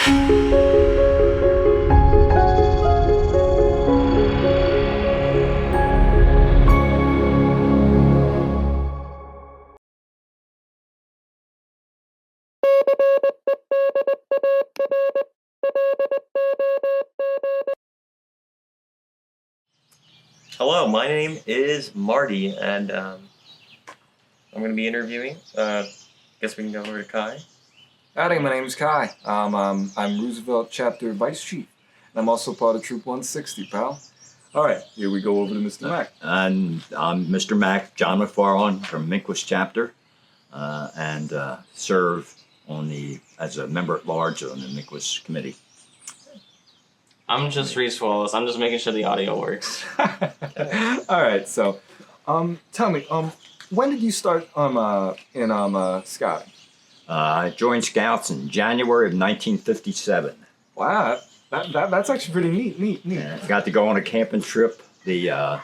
Hello, my name is Marty, and I'm going to be interviewing. Guess we can go over to Kai. Howdy, my name is Kai. I'm Roosevelt Chapter Vice Chief, and I'm also part of Troop 160, pal. All right, here we go over to Mr. Mac. And I'm Mr. Mac, John MacFarland from Minquist Chapter, and serve as a member at large on the Minquist Committee. I'm just Reese Wallace. I'm just making sure the audio works. All right, so tell me, when did you start in scouting? I joined Scouts in January of 1957. Wow, that's actually pretty neat. I got to go on a camping trip. I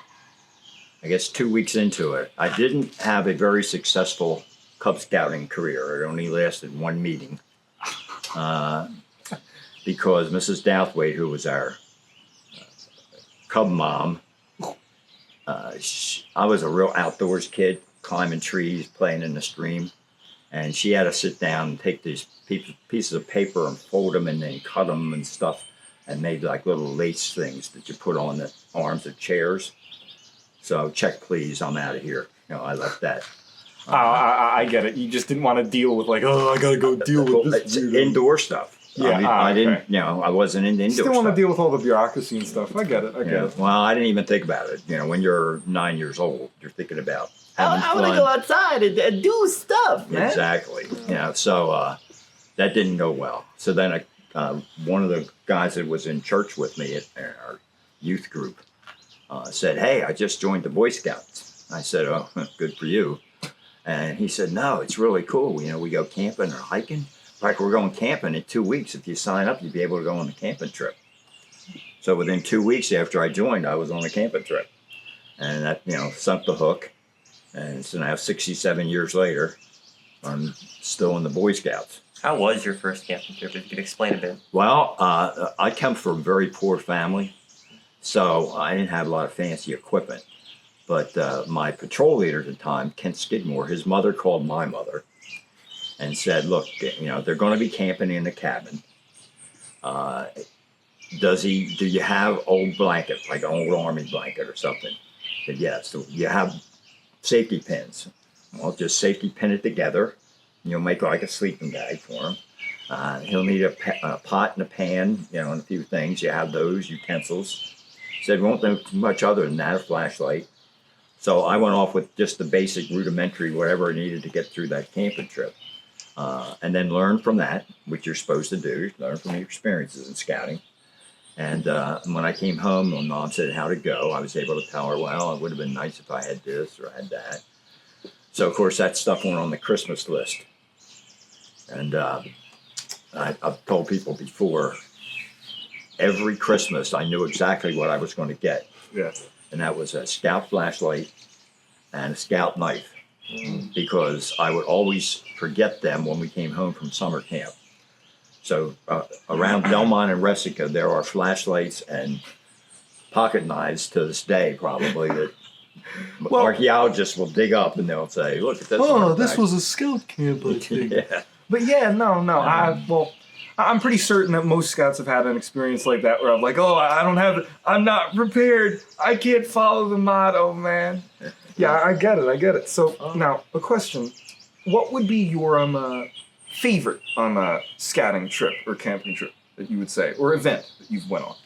guess 2 weeks into it, I didn't have a very successful Cub Scouting career. It only lasted one meeting. Because Mrs. Douthwaite, who was our Cub mom, I was a real outdoors kid, climbing trees, playing in the stream, and she had to sit down and take these pieces of paper and fold them and then cut them and stuff, and made like little lace things that you put on the arms of chairs. So check, please, I'm out of here. I left that. I get it. You just didn't want to deal with I gotta go deal with this. Indoor stuff. Yeah, I didn't. I wasn't into indoor stuff. Still want to deal with all the bureaucracy and stuff. I get it. Well, I didn't even think about it. When you're 9 years old, you're thinking about having fun. I want to go outside and do stuff, man. Exactly. So that didn't go well. So then one of the guys that was in church with me at our youth group said, "Hey, I just joined the Boy Scouts." I said, "Oh, good for you." And he said, "No, it's really cool. We go camping or hiking. Like we're going camping in 2 weeks. If you sign up, you'd be able to go on the camping trip." So within 2 weeks after I joined, I was on a camping trip. And that, sunk the hook. And so now 67 years later, I'm still in the Boy Scouts. How was your first camping trip? If you could explain a bit. Well, I come from a very poor family, so I didn't have a lot of fancy equipment. But my patrol leader at the time, Kent Skidmore, his mother called my mother and said, "Look, they're going to be camping in the cabin. Do you have old blanket, like an old army blanket or something?" I said, "Yes." "So you have safety pins?" "Well, just safety pin it together. You'll make like a sleeping bag for him. He'll need a pot and a pan, and a few things. You have those utensils." He said, "Won't know too much other than that, a flashlight." So I went off with just the basic rudimentary, whatever I needed to get through that camping trip. And then learn from that, which you're supposed to do, learn from your experiences in scouting. And when I came home, when Mom said how to go, I was able to tell her, well, it would have been nice if I had this or had that. So, of course, that stuff went on the Christmas list. And I've told people before, every Christmas I knew exactly what I was going to get. Yes. And that was a Scout flashlight and a Scout knife. Because I would always forget them when we came home from summer camp. So around Belmont and Resica, there are flashlights and pocket knives to this day, probably, that archaeologists will dig up and they'll say, "Look at this." "Oh, this was a scout camp, I think." Yeah. But yeah, no. I'm pretty certain that most scouts have had an experience like that where I'm like, "Oh, I'm not prepared. I can't follow the motto, man." Yeah, I get it. So now, a question. What would be your favorite scouting trip or camping trip that you would say, or event that you've went on?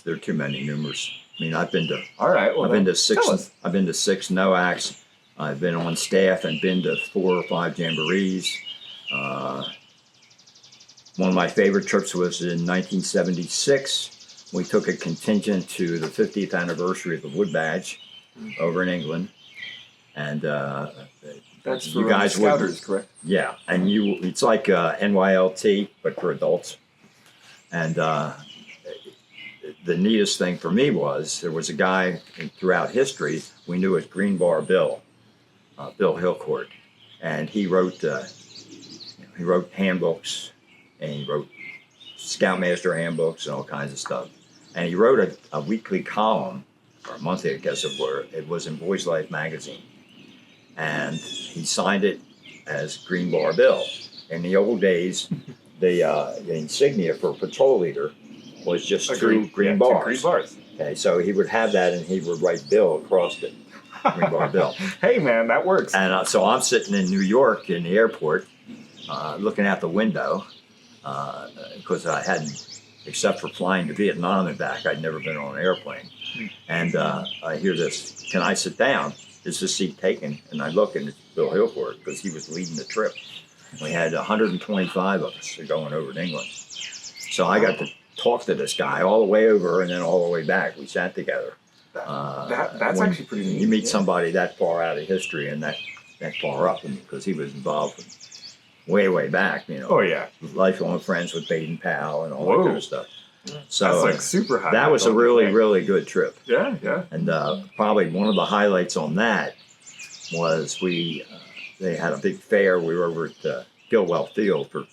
There are too many, numerous. I mean, I've been to. All right. Well, I've been to 6. I've been to 6 NOACs. I've been on staff and been to 4 or 5 jamborees. One of my favorite trips was in 1976. We took a contingent to the 50th anniversary of the Wood Badge over in England, and that's for you guys Scouters, correct? Yeah, and it's like NYLT but for adults. And the neatest thing for me was there was a guy throughout history we knew as Green Bar Bill Hillcourt, and he wrote handbooks, and he wrote Scoutmaster handbooks and all kinds of stuff. And he wrote a weekly column, or a monthly, I guess it was in Boys Life magazine. And he signed it as Green Bar Bill. In the old days, the insignia for a patrol leader was just two green bars. 2 green bars. Okay, so he would have that, and he would write Bill across it, Green Bar Bill. Hey, man, that works. And so I'm sitting in New York in the airport, looking out the window, because I hadn't, except for flying to Vietnam and back, I'd never been on an airplane. And I hear this, "Can I sit down? Is this seat taken?" And I look, and it's Bill Hilford, because he was leading the trip. We had 125 of us going over to England. So I got to talk to this guy all the way over and then all the way back. We sat together. That's actually pretty neat. You meet somebody that far out of history and that far up, because he was involved from way back, Oh, yeah. lifelong friends with Baden Powell and all that kind of stuff. So That's like super high. that was a really good trip. Yeah, yeah. And probably one of the highlights on that was they had a big fair. We were over at Gilwell Field for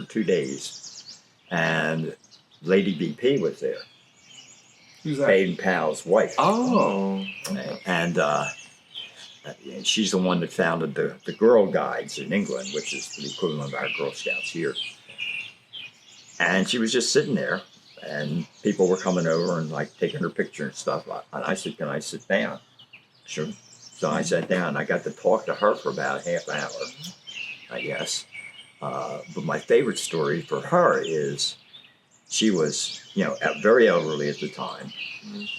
2 days, and Lady BP was there. Who's that? Baden Powell's wife. Oh. And she's the one that founded the Girl Guides in England, which is the equivalent of our Girl Scouts here. And she was just sitting there, and people were coming over and like taking her picture and stuff. And I said, "Can I sit down?" Sure. So I sat down, and I got to talk to her for about a half hour, I guess. But my favorite story for her is she was, very elderly at the time,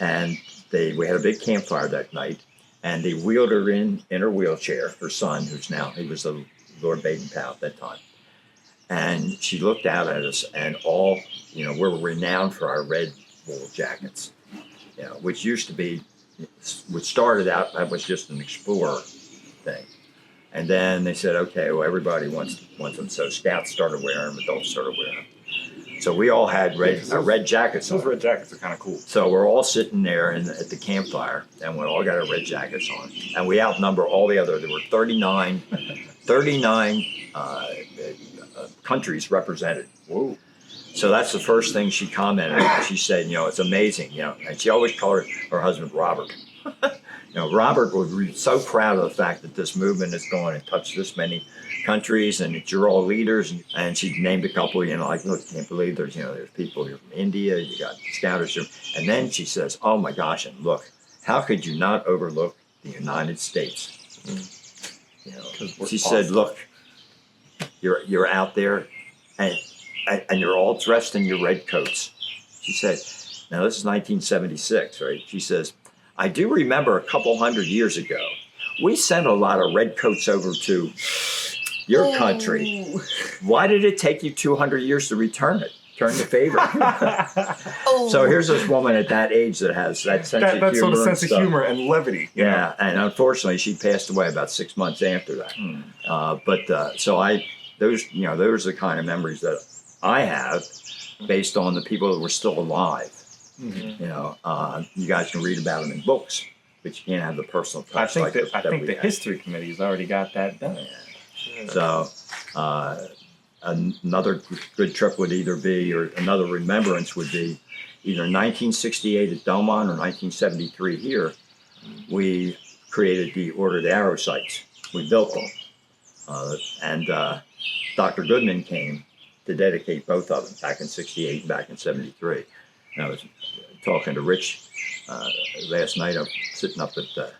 and we had a big campfire that night, and they wheeled her in her wheelchair, her son, he was the Lord Baden Powell at that time. And she looked out at us, and we're renowned for our red wool jackets, which used to be, which started out, that was just an explorer thing. And then they said, okay, well, everybody wants them. So scouts started wearing them, adults started wearing them. So we all had red jackets on. Those red jackets are kind of cool. So we're all sitting there at the campfire, and we all got our red jackets on. And we outnumber all the other. There were 39 countries represented. Whoa. So that's the first thing she commented on. She said, it's amazing, and she always called her husband Robert. Robert was so proud of the fact that this movement is going and touched this many countries, and that you're all leaders. And she named a couple, like, look, can't believe there's people here from India, you got scouters here. And then she says, oh my gosh, and look, how could you not overlook the United States? She said, look, you're out there, and you're all dressed in your red coats. She said, now this is 1976, right? She says, I do remember a couple 100 years ago, we sent a lot of red coats over to your country. Why did it take you 200 years to return the favor? So here's this woman at that age that has that sense of humor. That sort of sense of humor and levity. Yeah, and unfortunately, she passed away about 6 months after that. Those are the kind of memories that I have based on the people that were still alive. Mm-hmm. You guys can read about them in books, but you can't have the personal touch. I think the history committee's already got that done. Yeah. So another good trip would either be, or another remembrance would be, either 1968 at Belmont or 1973 here. We created the Order of the Arrow sights. We built them, and Dr. Goodman came to dedicate both of them back in '68 and back in '73. And I was talking to Rich last night. I'm sitting up at the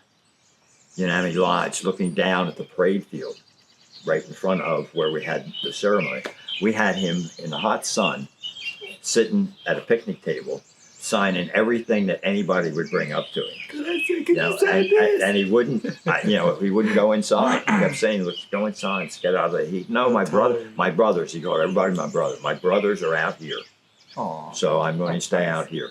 Unami Lodge looking down at the parade field right in front of where we had the ceremony. We had him in the hot sun sitting at a picnic table signing everything that anybody would bring up to him. And he wouldn't, he wouldn't go inside. He kept saying, let's go inside, let's get out of the heat. No, my brothers, he called everybody my brother. My brothers are out here. Aww. So I'm going to stay out here.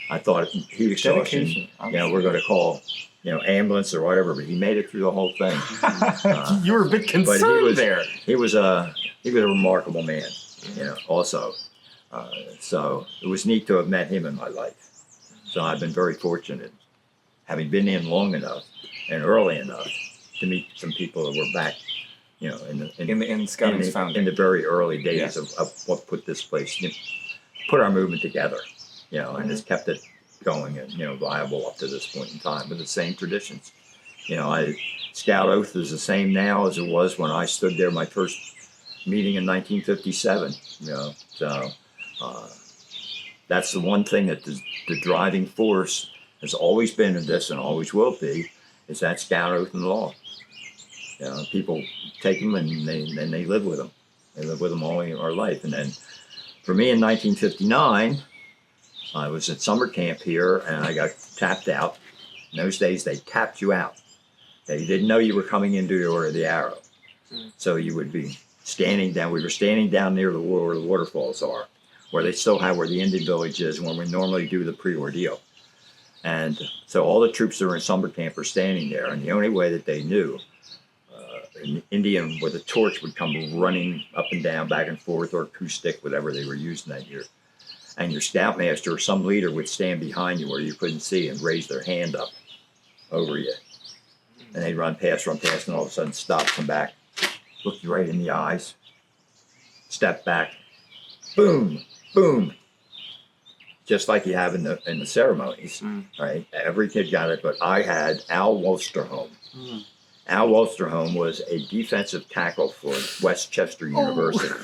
I thought heat exhaustion, we're going to call, ambulance or whatever, but he made it through the whole thing. You were a bit concerned there. He was a remarkable man, also. So it was neat to have met him in my life. So I've been very fortunate, having been in long enough and early enough to meet some people that were back, in Scouting's founding. in the very early days of what put this place put our movement together, and it's kept it going and, viable up to this point in time with the same traditions. Scout Oath is the same now as it was when I stood there my first meeting in 1957, so that's the one thing that the driving force has always been in this and always will be, is that Scout Oath and law. People take them and they live with them. They live with them all our life. And then for me in 1959, I was at summer camp here and I got tapped out. In those days, they tapped you out. They didn't know you were coming into the Order of the Arrow. So you would be standing down. We were standing down near where the waterfalls are, where they still have where the Indian village is, when we normally do the pre-ordeal. And so all the troops that were in summer camp were standing there, and the only way that they knew, an Indian with a torch would come running up and down, back and forth, or a coup stick, whatever they were using that year. And your scoutmaster or some leader would stand behind you where you couldn't see and raise their hand up over you. And they'd run past, and all of a sudden stop, come back, look you right in the eyes, step back, boom, boom. Just like you have in the ceremonies, right? Every kid got it, but I had Al Wolsterholm. Al Wolsterholm was a defensive tackle for Westchester University.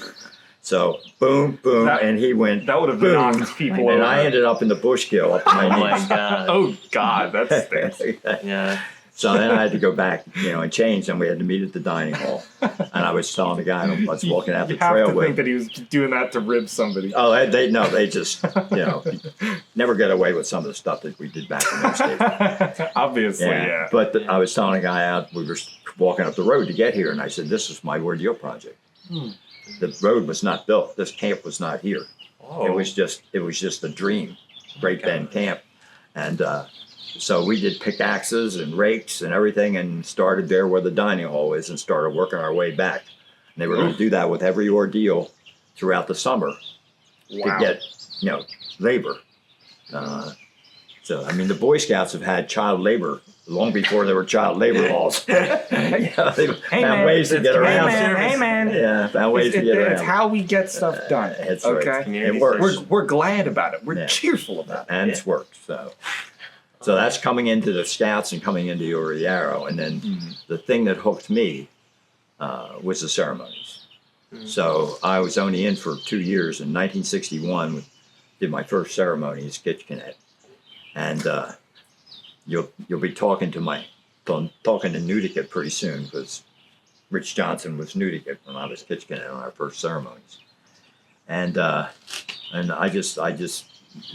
So boom, boom, and he went. That would have boom, knocked people over. And I ended up in the Bushkill up to my Oh knees. my God. Oh God, that stinks. Yeah. So then I had to go back, and change, and we had to meet at the dining hall. And I was telling the guy I was walking out the You have trail to with. think that he was doing that to rib somebody. Oh, they just, never get away with some of the stuff that we did back in those days. Obviously, yeah. But I was telling a guy out, we were walking up the road to get here, and I said, this is my ordeal project. The road was not built. This camp was not here. Oh. It was just a dream, Great Bend Camp. And so we did pickaxes and rakes and everything and started there where the dining hall is and started working our way back. And they were going to do that with every ordeal throughout the summer to get, labor. So, the Boy Scouts have had child labor long before there were child labor laws. They found ways to get around. Hey man. Yeah, found ways to get around. It's how we get stuff done. That's okay. right. Community It works. first. We're glad about it. We're Yeah. cheerful about it. And it's worked. So that's coming into the Scouts and coming into Order of the Arrow. And then the thing that hooked me was the ceremonies. So I was only in for 2 years. In 1961, did my first ceremony as Kitchener. And you'll be talking to Newdicate pretty soon, because Rich Johnson was Newdicate when I was Kitchener on our first ceremonies. And I just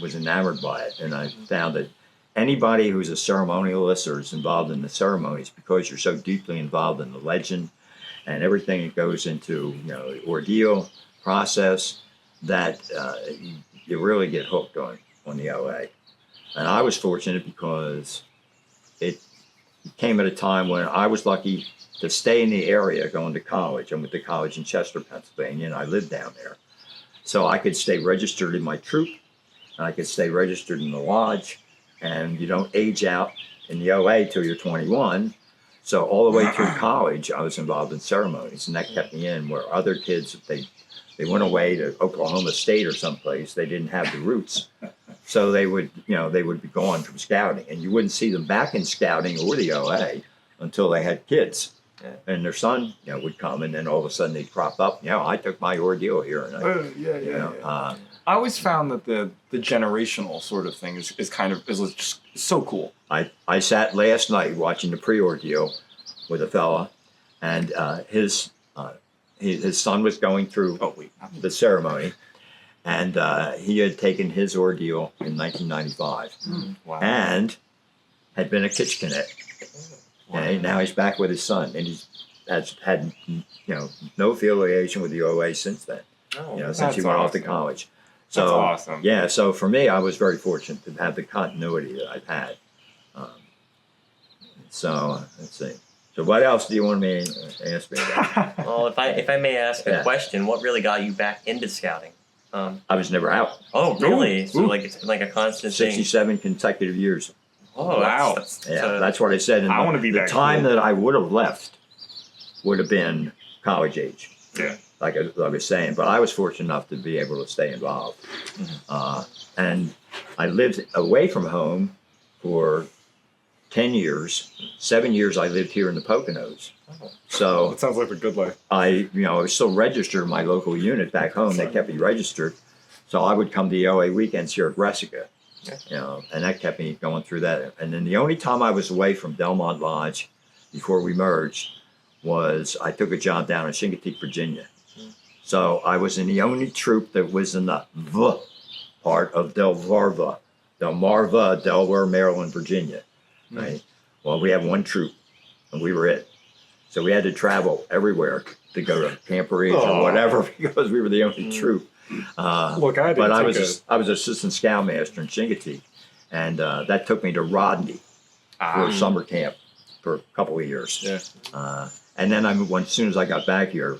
was enamored by it, and I found that anybody who's a ceremonialist or is involved in the ceremonies, because you're so deeply involved in the legend and everything that goes into the ordeal process, that you really get hooked on the OA. And I was fortunate because it came at a time when I was lucky to stay in the area going to college. I went to college in Chester, Pennsylvania, and I lived down there. So I could stay registered in my troop, and I could stay registered in the lodge, and you don't age out in the OA till you're 21. So all the way through college, I was involved in ceremonies, and that kept me in, where other kids, if they went away to Oklahoma State or someplace, they didn't have the roots. So they would be gone from scouting, and you wouldn't see them back in scouting or the OA until they had kids. Yeah. And their son, would come, and then all of a sudden they'd crop up. I took my ordeal here, and I always found that the generational sort of thing is just so cool. I sat last night watching the pre-ordeal with a fella, and his son was going through the ceremony, and he had taken his ordeal in 1995, Wow. and had been a Kitchener. Okay, now he's back with his son, and has had no affiliation with the OA since then. Since he went off to college. So That's awesome. Yeah, so for me, I was very fortunate to have the continuity that I've had. So let's see. So what else do you want me to ask me about? Well, if I may ask a Yeah. question, what really got you back into scouting? I was never out. Oh, really? Ooh. So like it's been like a constant thing. 67 consecutive years. Oh, Wow. That's what I said. And I wanna be the that time cool. that I would have left would have been college age. Yeah. like I was saying, but I was fortunate enough to be able to stay involved. And I lived away from home for 10 years. 7 years I lived here in the Poconos. So That sounds like a good life. I was still registered in my local unit back home. They kept me registered. So I would come to the OA weekends here at Resica, and that kept me going through that. And then the only time I was away from Delmont Lodge before we merged was I took a job down in Chincoteague, Virginia. So I was in the only troop that was in the V part of Delmarva, Delaware, Maryland, Virginia. Right. Well, we had one troop, and we were it. So we had to travel everywhere to go to Camp Ridge or whatever because we were the only troop. Look, I was assistant scoutmaster in Chincoteague, and that took me to Rodney for summer camp for a couple of years. Yeah. And then as soon as I got back here,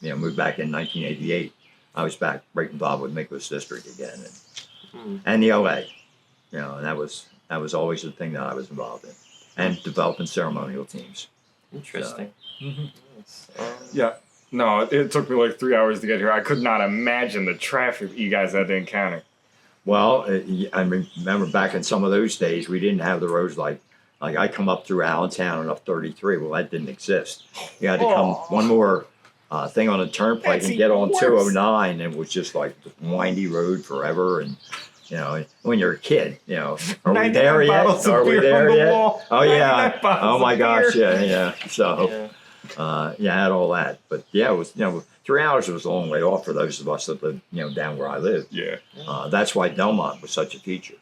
moved back in 1988, I was back right involved with Nicholas District again, and the OA, and that was always the thing that I was involved in, and developing ceremonial teams. Interesting. Yeah. No, it took me like 3 hours to get here. I could not imagine the traffic you guys had to encounter. Well, I remember back in some of those days, we didn't have the roads like I come up through Allentown and up 33. Well, that didn't exist. You had to come one more thing on the turnpike and get on 209, and it was just like the windy road forever. And when you're a kid, are we there yet? Are we there yet? Oh yeah. Oh my gosh, yeah. So. I had all that, but it was 3 hours was a long way off for those of us that lived down where I lived. Yeah. That's why Delmont was such a feature.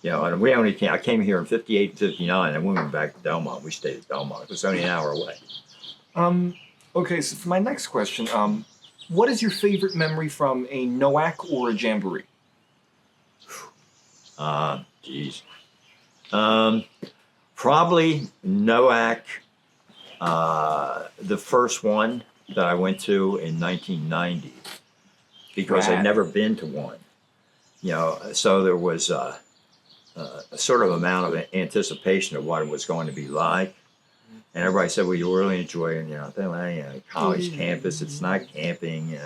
And we only came. I came here in '58 and '59, and we went back to Delmont. We stayed at Delmont. It was only an hour away. Okay, so for my next question, what is your favorite memory from a NOAC or a jamboree? Geez. Probably NOAC. The first one that I went to in 1990, because I'd never been to one, so there was a sort of amount of anticipation of what it was going to be like, and everybody said, "Well, you really enjoy it." I thought, well, college campus, it's not camping,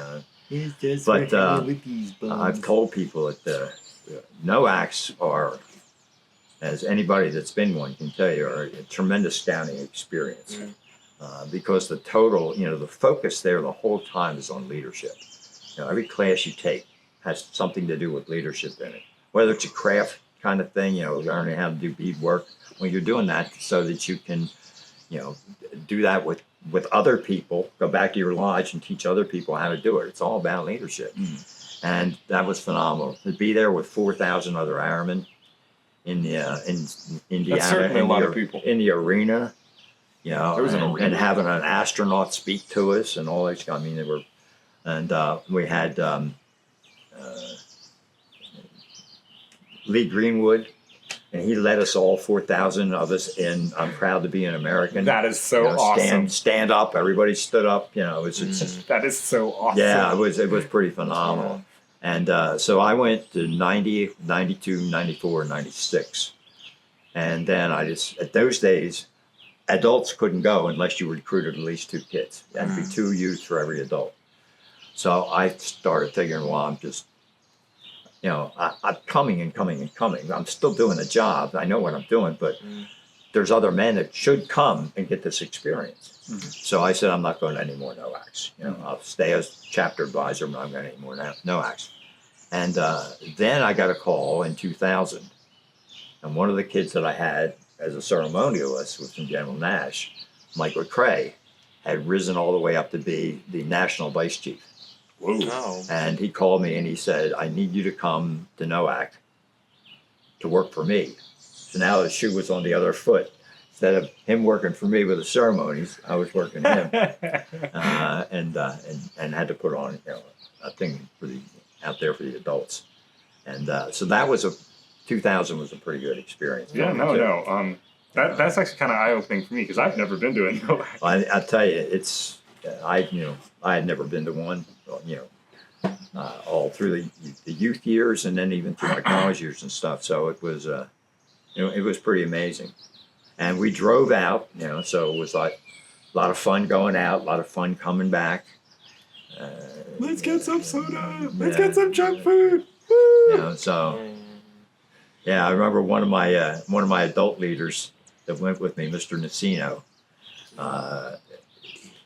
But I've told people that the NOACs are, as anybody that's been one can tell you, are a tremendous scouting experience. Because the total, the focus there the whole time is on leadership. Every class you take has something to do with leadership in it. Whether it's a craft kind of thing, learning how to do beadwork. Well, you're doing that so that you can, do that with other people, go back to your lodge and teach other people how to do it. It's all about leadership. And that was phenomenal. To be there with 4,000 other airmen in Indiana, That's certainly a lot of people. In the arena. And having an astronaut speak to us and all that. I mean, they were, and we had Lee Greenwood, and he led us all 4,000 of us in "I'm Proud to Be an American." That is so awesome. Stand up, everybody stood up. It's that is so awesome. Yeah, it was pretty phenomenal. And so I went to 90, 92, 94, 96, and then at those days. Adults couldn't go unless you recruited at least 2 kids. There had to be 2 youths for every adult. So I started figuring, well, I'm just, I'm coming and coming and coming. I'm still doing the job. I know what I'm doing, but there's other men that should come and get this experience. So I said, I'm not going to any more NOACs. I'll stay as chapter advisor, but I'm going to any more NOACs. And then I got a call in 2000. And one of the kids that I had as a ceremonialist was from General Nash, Mike McCrae, had risen all the way up to be the national vice chief. Whoa. And he called me and he said, I need you to come to NOAC to work for me. So now the shoe was on the other foot. Instead of him working for me with the ceremonies, I was working him. And had to put on a thing out there for the adults. And so that was 2000 was a pretty good experience. Yeah, that's actually kind of eye-opening for me because I've never been to a NOAC. I tell you, I had never been to one, all through the youth years and then even through my college years and stuff. So it was, it was pretty amazing. And we drove out, so it was like a lot of fun going out, a lot of fun coming back. Let's get some soda. Let's Yeah. get some junk food. You know, so yeah, I remember one of my adult leaders that went with me, Mr. Nacino.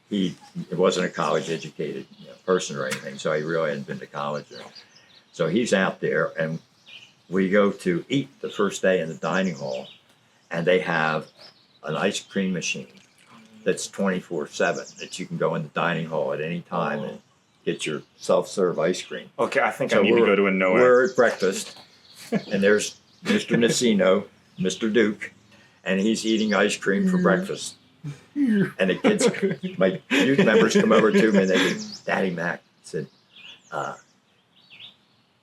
He wasn't a college educated person or anything, so he really hadn't been to college. So he's out there, and we go to eat the first day in the dining hall, and they have an ice cream machine that's 24/7 that you can go in the dining hall at any time and get your self-serve ice cream. Okay, I think So I need to go to a Noah. We're at breakfast, and there's Mr. Nacino, Mr. Duke, and he's eating ice cream for breakfast. And the kids, my youth members come over to me and they go, Daddy Mac said,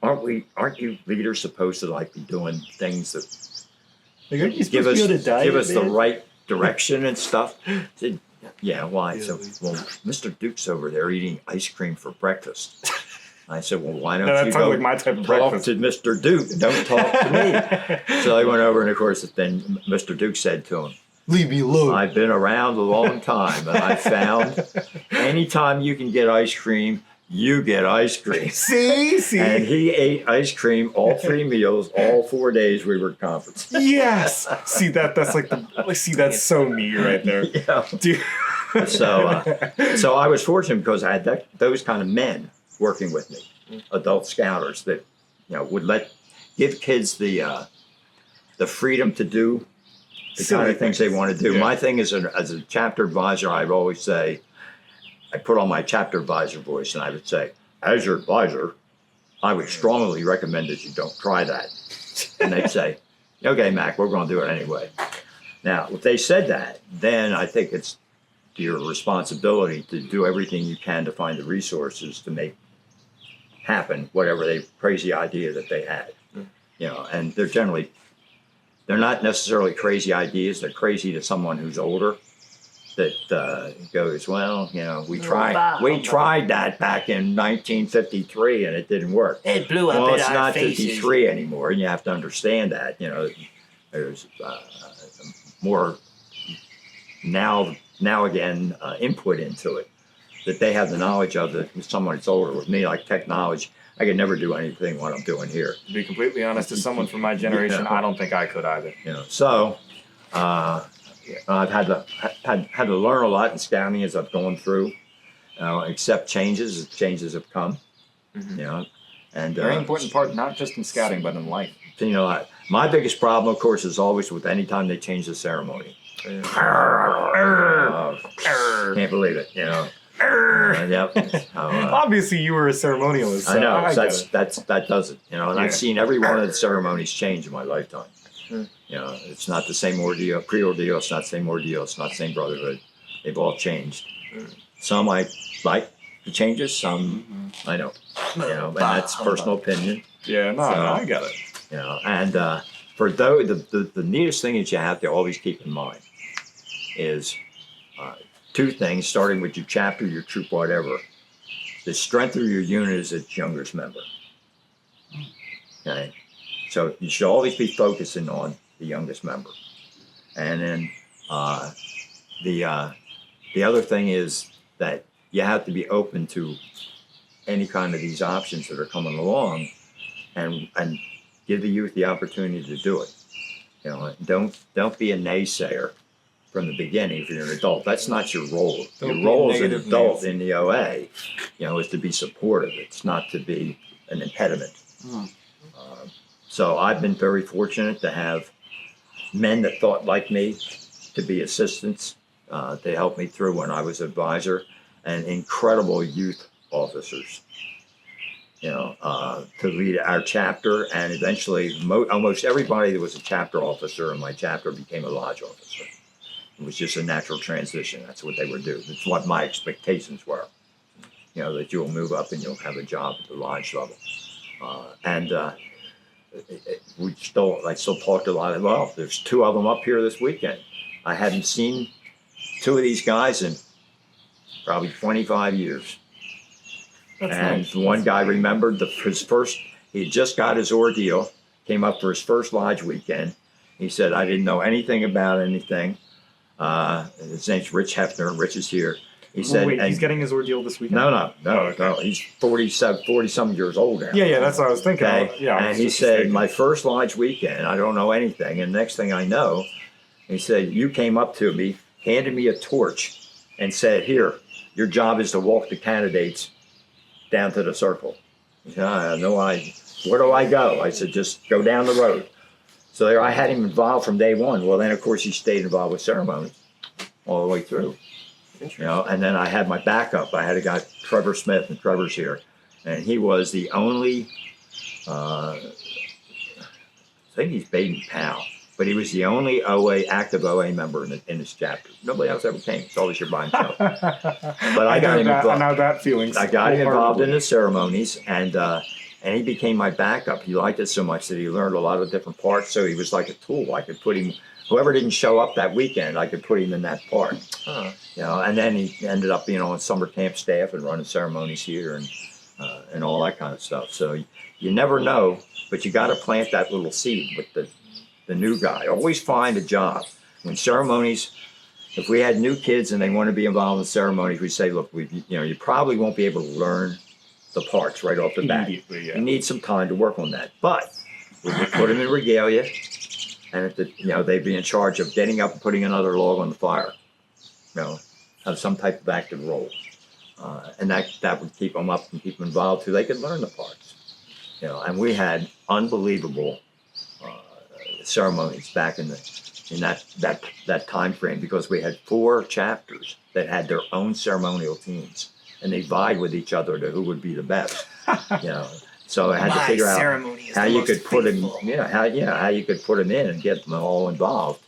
aren't you leaders supposed to like be doing things that Like, aren't you give supposed us to be on a diet, give us the man? right direction and stuff? I said, yeah, why? So, well, Mr. Duke's over there eating ice cream for breakfast. I said, well, why don't No, that you sounds go like my type of talk breakfast. to Mr. Duke? Don't talk to me. So I went over, and of course, then Mr. Duke said to him, Leave me alone. I've been around a long time, and I found anytime you can get ice cream, you get ice cream. See? And he ate ice cream all 3 meals, all 4 days we were at conference. Yes. See that's like that's so me right there. Yeah. Dude. So I was fortunate because I had those kind of men working with me, adult scouters that would give kids the freedom to do the kind of things they want to do. Yeah. My thing is, as a chapter advisor, I would always say, I put on my chapter advisor voice, and I would say, as your advisor, I would strongly recommend that you don't try that. And they'd say, okay, Mac, we're going to do it anyway. Now, if they said that, then I think it's your responsibility to do everything you can to find the resources to make happen whatever crazy idea that they had. And they're not necessarily crazy ideas. They're crazy to someone who's older that goes, well, we tried that back in 1953 and it didn't work. It blew up Well, in it's our not faces. 53 anymore, and you have to understand that. There's more now again input into it that they have the knowledge of that someone that's older. With me, like technology, I could never do anything what I'm doing here. To be completely honest, as someone from my generation, Yeah. I don't think I could either. So I've had to learn a lot in scouting as I've gone through, accept changes as changes have come. And Very important part, not just in scouting, but in life. My biggest problem, of course, is always with any time they change the ceremony. Can't believe it, Yep. Obviously, you were a ceremonialist. So I know. I So get it. that does it. And I've seen every one of the ceremonies change in my lifetime. It's not the same ordeal, pre-ordeal. It's not the same ordeal. It's not the same brotherhood. They've all changed. Some I like the changes. Some I don't. And that's personal opinion. Yeah, no, I get it. And for those, the neatest thing that you have to always keep in mind is two things, starting with your chapter, your troop, whatever. The strength of your unit is its youngest member. Okay? So you should always be focusing on the youngest member. And then the other thing is that you have to be open to any kind of these options that are coming along and give the youth the opportunity to do it. Don't be a naysayer from the beginning if you're an adult. That's not your role. Don't be Your role a as an negative adult Nancy. in the OA, is to be supportive. It's not to be an impediment. So I've been very fortunate to have men that thought like me to be assistants. They helped me through when I was advisor, and incredible youth officers, to lead our chapter. And eventually almost everybody that was a chapter officer in my chapter became a lodge officer. It was just a natural transition. That's what they would do. That's what my expectations were. That you'll move up and you'll have a job at the lodge level. I still talked a lot. Well, there's two of them up here this weekend. I hadn't seen two of these guys in probably 25 years. That's And nice. one guy remembered his first, he had just got his ordeal, came up for his first lodge weekend. He said, I didn't know anything about anything. His name's Rich Hefner. Rich is here. He said, wait, he's and- getting his ordeal this weekend? No. He's 40-some years old now. Yeah, that's what I was thinking. Okay. Yeah, I was And he just said, mistaken. my first lodge weekend, I don't know anything. And next thing I know, he said, you came up to me, handed me a torch, and said, here, your job is to walk the candidates down to the circle. He said, where do I go? I said, just go down the road. So there, I had him involved from day one. Well, then, of course, he stayed involved with ceremonies all the way through. You know, and then I had my backup. I had a guy, Trevor Smith, and Trevor's here. And he was the only, I think he's Baden Powell, but he was the only active OA member in this chapter. Nobody else ever came. It's always here by himself. But I got him I involved. know that feeling. I got him involved in the ceremonies, and he became my backup. He liked it so much that he learned a lot of different parts. So he was like a tool. I could put him. Whoever didn't show up that weekend, I could put him in that part. Huh. You know, and then he ended up being on summer camp staff and running ceremonies here and all that kind of stuff. So you never know, but you got to plant that little seed with the new guy. Always find a job. When ceremonies, if we had new kids and they want to be involved in ceremonies, we say, look, you probably won't be able to learn the parts right off the bat. Immediately, yeah. You need some time to work on that. But we would put them in regalia, and they'd be in charge of getting up and putting another log on the fire. You know, have some type of active role. And that would keep them up and keep them involved too. They could learn the parts. You know, and we had unbelievable ceremonies back in that time frame, because we had 4 chapters that had their own ceremonial teams, and they vied with each other to who would be the best. You know, so I had to figure out how you could put them, how you could put them in and get them all involved.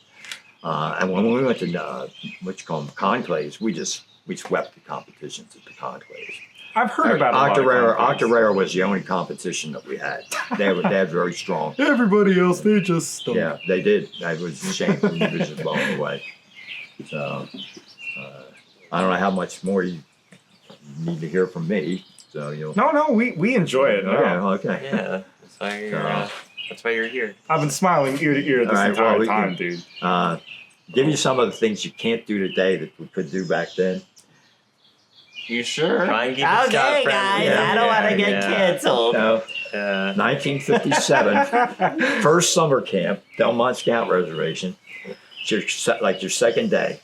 And when we went to what you call them conclaves, we swept the competitions at the conclaves. I've heard about it. Octorara was the only competition that we had. They had very strong. Everybody else, they just stunk. Yeah, they did. I was ashamed when he was just blown away. So I don't know how much more you need to hear from me. So you'll. No, we enjoy it. Okay. Yeah, that's why you're here. I've been smiling ear to ear this entire time, dude. Give you some of the things you can't do today that we could do back then. You sure? Try and keep it Scott friendly. Yeah. I don't want to get canceled. No. 1957, first summer camp, Delmont Scout Reservation. It's your second day.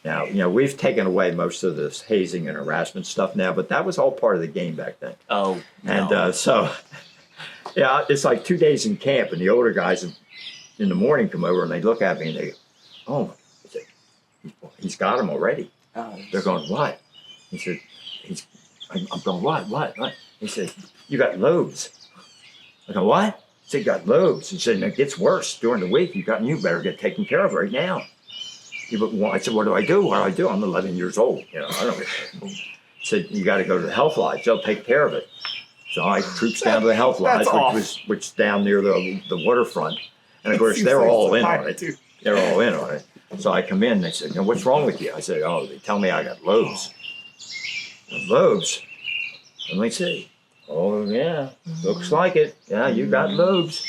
Now, we've taken away most of this hazing and harassment stuff now, but that was all part of the game back then. Oh, And no. it's like 2 days in camp, and the older guys in the morning come over and they look at me and they go, oh, he's got him already. Oh, They're going, what? He said, I'm going, what? He said, you got lobes. I go, what? He said, you got lobes. He said, it gets worse during the week. You better get taken care of right now. I said, what do I do? I'm 11 years old. I don't know. He said, you got to go to the health lodge. They'll take care of it. So I trooped down to the health lodge, which is down near the waterfront. And of course, they're all in on it. They're all in on it. So I come in, they said, what's wrong with you? I said, they tell me I got lobes. Lobes? Let me see. Oh, yeah, looks like it. Yeah, you got lobes.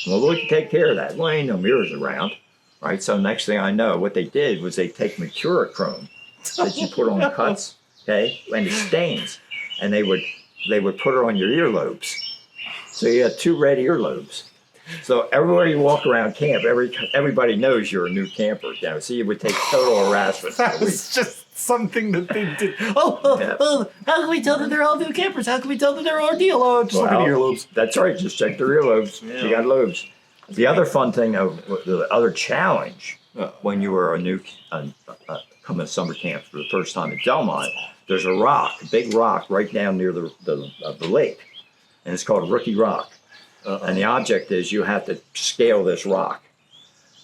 Well, we can take care of that. Well, ain't no mirrors around, right? So next thing I know, what they did was they take mercurochrome that you put on cuts, okay, and it stains, and they would put it on your earlobes. So you had 2 red earlobes. So everywhere you walk around camp, everybody knows you're a new camper. So you would take total harassment. It's just something that they did. Yeah. Oh, how can we tell that they're all new campers? How can we tell that they're ordeal? Oh, just look at the earlobes. That's right. Just check their earlobes. Yeah. You got lobes. The other fun thing, the other challenge when you were coming to summer camp for the first time at Delmont, there's a big rock right down near the lake, and it's called Rookie Rock. And the object is you have to scale this rock,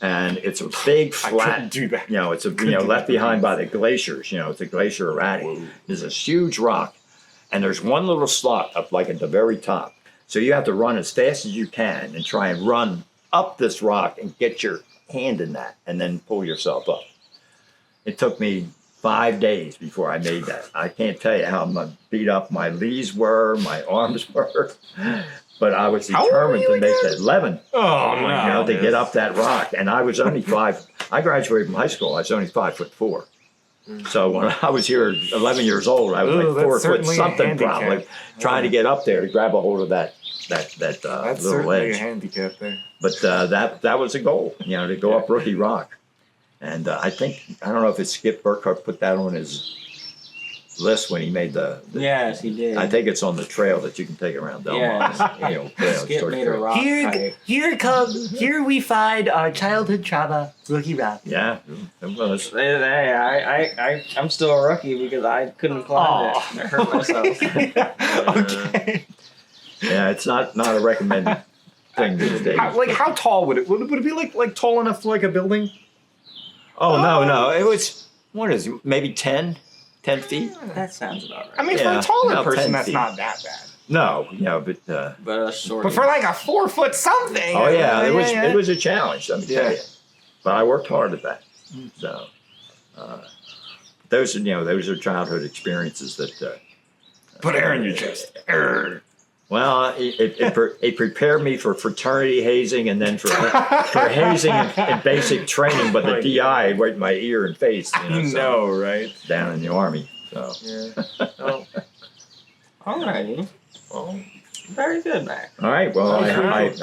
and it's a big flat. I couldn't do that. It's left behind by the glaciers. It's a glacier erratic. There's this huge rock, and there's one little slot up like at the very top. So you have to run as fast as you can and try and run up this rock and get your hand in that, and then pull yourself up. It took me 5 days before I made that. I can't tell you how beat up my knees were, my arms were. But I was determined to make that 11. Oh, no. To get up that rock. And I was only 5. I graduated from high school. I was only 5'4". So when I was here, 11 years old, I was Ooh, like that's 4 foot certainly a something, handicap. probably trying to get up there to grab a hold of that That's little certainly a edge. handicap there. But that was a goal, to go up Rookie Rock. And I don't know if it's Skip Burkhardt put that on his list when he made the Yes, he did. I think it's on the trail that you can take around Belmont. Yes. Trail, Skip short made a trail. rock hike. Here we find our childhood trauma, Rookie Rock. Yeah, it was. Hey, I'm still a rookie because I couldn't climb it. I hurt myself. Okay. Yeah, it's not a recommended thing these days. How tall would it? Would it be like tall enough for like a building? Oh no, it was what is it, maybe 10 feet? That sounds about right. I mean, for Yeah, a taller about 10 person, that's feet. not that bad. No, but But a short. But for like a 4 foot something. oh yeah, it was a challenge. Let me tell Yeah. you. But I worked hard at that. So those are childhood experiences that. Put air in your chest. Well, it prepared me for fraternity hazing and then for hazing and basic training. But the DI right in my ear and face. So, right? down in the Army. So Yeah. Oh, Alrighty. Well, very good, Mac. all right. Well,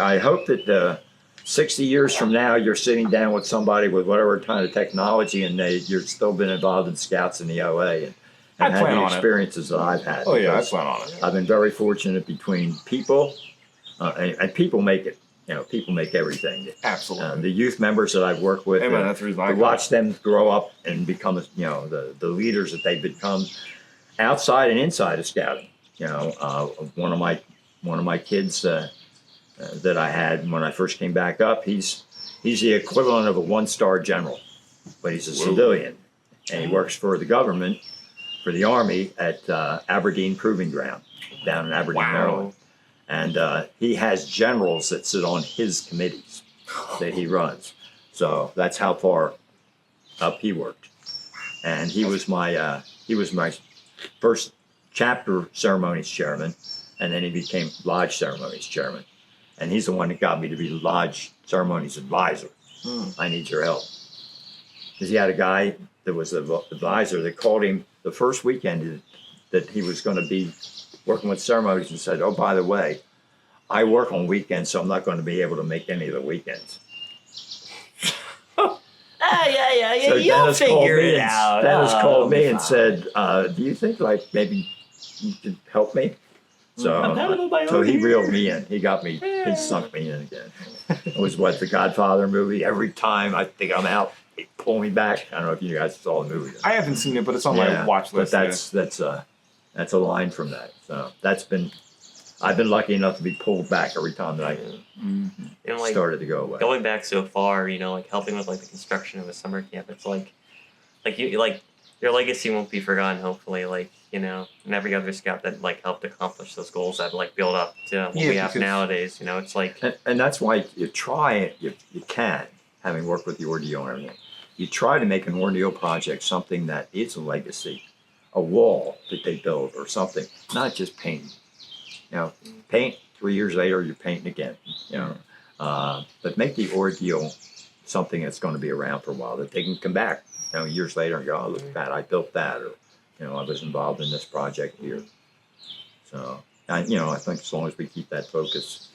I hope that 60 years from now you're sitting down with somebody with whatever kind of technology and you're still been involved in Scouts in the OA and I had plan the on it. experiences that I've had. Oh yeah, I because plan on it. I've been very fortunate between people, and people make it. People make everything. Absolutely. The youth members that I've worked with, Hey man, that's the reason I to go. watch them grow up and become, the leaders that they've become, outside and inside of scouting. One of my kids that I had when I first came back up, he's the equivalent of a 1-star general, but he's a civilian, and he works for the government. For the Army at Aberdeen Proving Ground down in Aberdeen, Maryland. And he has generals that sit on his committees that he runs. So that's how far up he worked. And he was my first chapter ceremonies chairman, and then he became lodge ceremonies chairman. And he's the one that got me to be lodge ceremonies advisor. I need your help. Because he had a guy that was the advisor that called him the first weekend that he was going to be working with ceremonies and said, oh, by the way, I work on weekends, so I'm not going to be able to make any of the weekends. Yeah. So You'll Dennis called figure me it out. Dennis called me and fine. said, do you think like maybe you could help me? So he reeled me in. He got me, he sunk me in again. It was the Godfather movie. Every time I think I'm out, they pull me back. I don't know if you guys saw the movie. I haven't seen it, but it's on my watch list. But that's a line from that. So I've been lucky enough to be pulled back every time that I started to go away. going back so far, helping with the construction of a summer camp. It's your legacy won't be forgotten. Hopefully, and every other scout that helped accomplish those goals that build up to what we have nowadays. It's and that's why you try it. You can, having worked with the ordeal and everything, you try to make an ordeal project something that is a legacy, a wall that they build or something, not just painting. Paint 3 years later, you're painting again. But make the ordeal something that's going to be around for a while that they can come back, years later and go, oh, look at that, I built that, or I was involved in this project here. So I think as long as we keep that focus,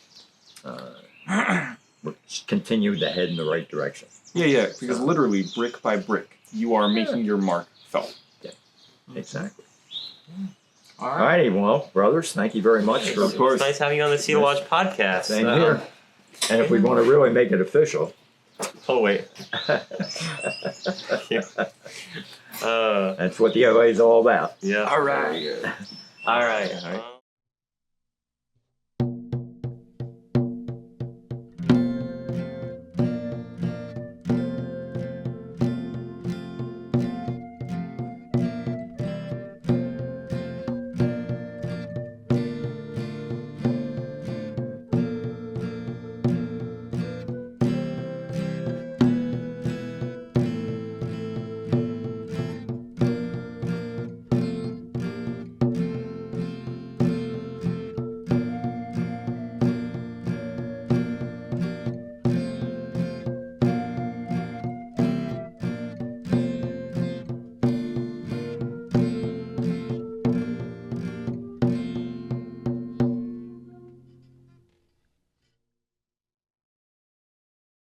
we'll continue to head in the right direction. Yeah, because literally brick by brick, you are making your mark felt. Yeah, exactly. All All righty, well, brothers, thank you very much. Of course. It's nice having you on the Cedar Lodge podcast. Same here. And if we want to really make it official. Oh wait. That's what the OA is all about. Yeah. All right. All right.